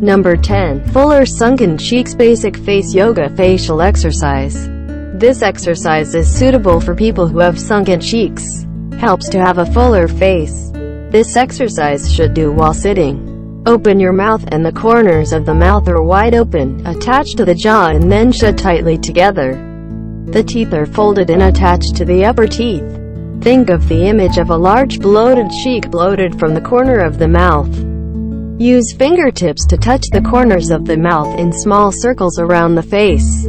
Number 10. Fuller Sunken Cheeks Basic Face Yoga Facial Exercise. This exercise is suitable for people who have sunken cheeks. Helps to have a fuller face. This exercise should do while sitting. Open your mouth and the corners of the mouth are wide open, attached to the jaw and then shut tightly together. The teeth are folded and attached to the upper teeth. Think of the image of a large bloated cheek bloated from the corner of the mouth. Use fingertips to touch the corners of the mouth in small circles around the face.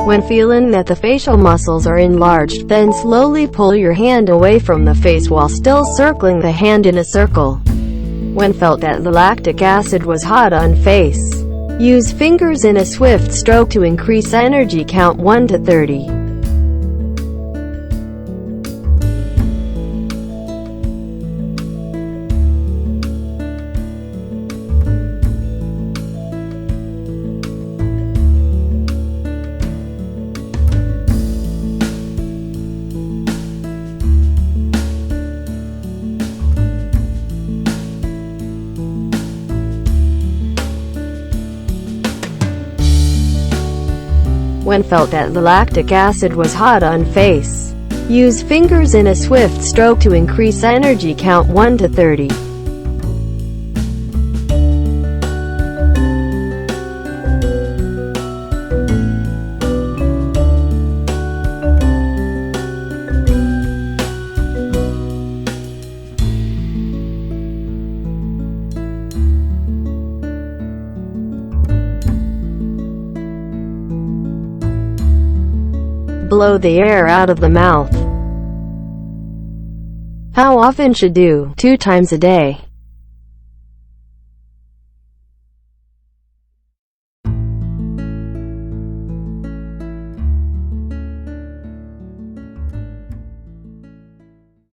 When feeling that the facial muscles are enlarged, then slowly pull your hand away from the face while still circling the hand in a circle. When felt that the lactic acid was hot on face, use fingers in a swift stroke to increase energy. Count 1 to 30. When felt that the lactic acid was hot on face, use fingers in a swift stroke to increase energy. Count 1 to 30. Blow the air out of the mouth. How often should do? 2 times a day.